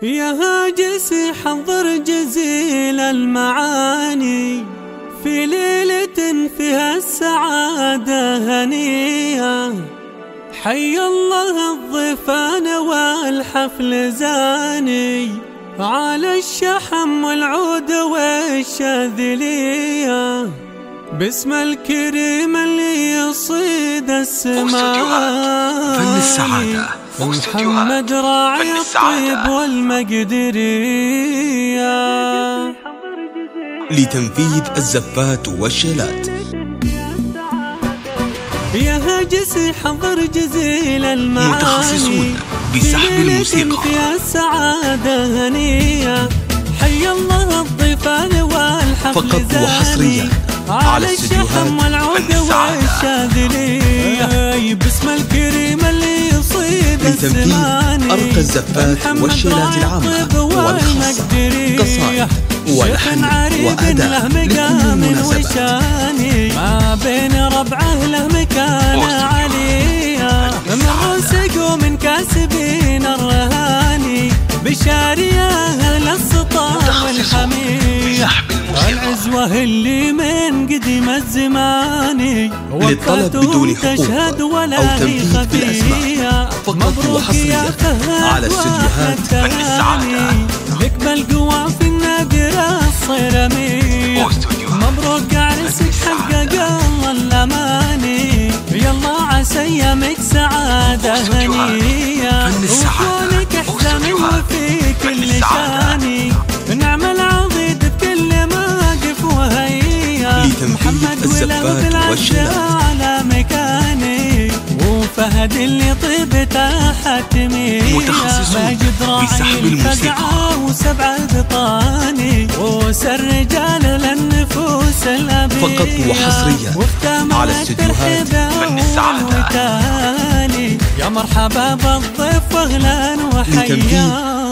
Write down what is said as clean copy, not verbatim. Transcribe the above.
يا هاجس حضر جزيل المعاني في ليلة فيها السعادة هنية. حي الله الضيفان والحفل زاني على الشحم والعود والشاذلية، باسم الكريم اللي يصيد السماء فن السعادة محمد راعي الطيب والمقدرية لتنفيذ الزفات والشيلات. يا هاجس حضر جزيل المعاني متخصصون بسحب الموسيقى فيها السعادة هنية. حي الله الضيفان والحفل فقط وحصريا على استديوهات والعود والشاذلية، باسم الكريم اللي يصيد لتنفيذ أرقى الزفات والشيلات العامة والخاصة، قصائد ولحن وأداء لكل مناسبة. ما بين ربعه له مكانة عالية، من رزق ومن كاسبين الرهاني، بشارية أهل السطا والحمية، العزوة اللي من قديم الزمان للطلب بدون حقوق أو تنفيذ بالأسماء فقط وحصريا على استديوهات فن السعادة. لك بالقوى في النادرة الصيرمية، مبروك عرسك حقق الله الأماني، يلا عسى أيامك سعادة هنية، وكونك أحزان وفي كل شاني، نعم العضيد بكل موقف وهيا، محمد الزفات والشيلات على مكاني، وفهد اللي طيبته حتمية، متخصصون بسحب الموسيقى وسبع بطاني، وسر رجال للنفوس الأبية، فقط وحصريا على استديوهات فن السعادة. يا مرحبا بالضيف اهلا وحيا.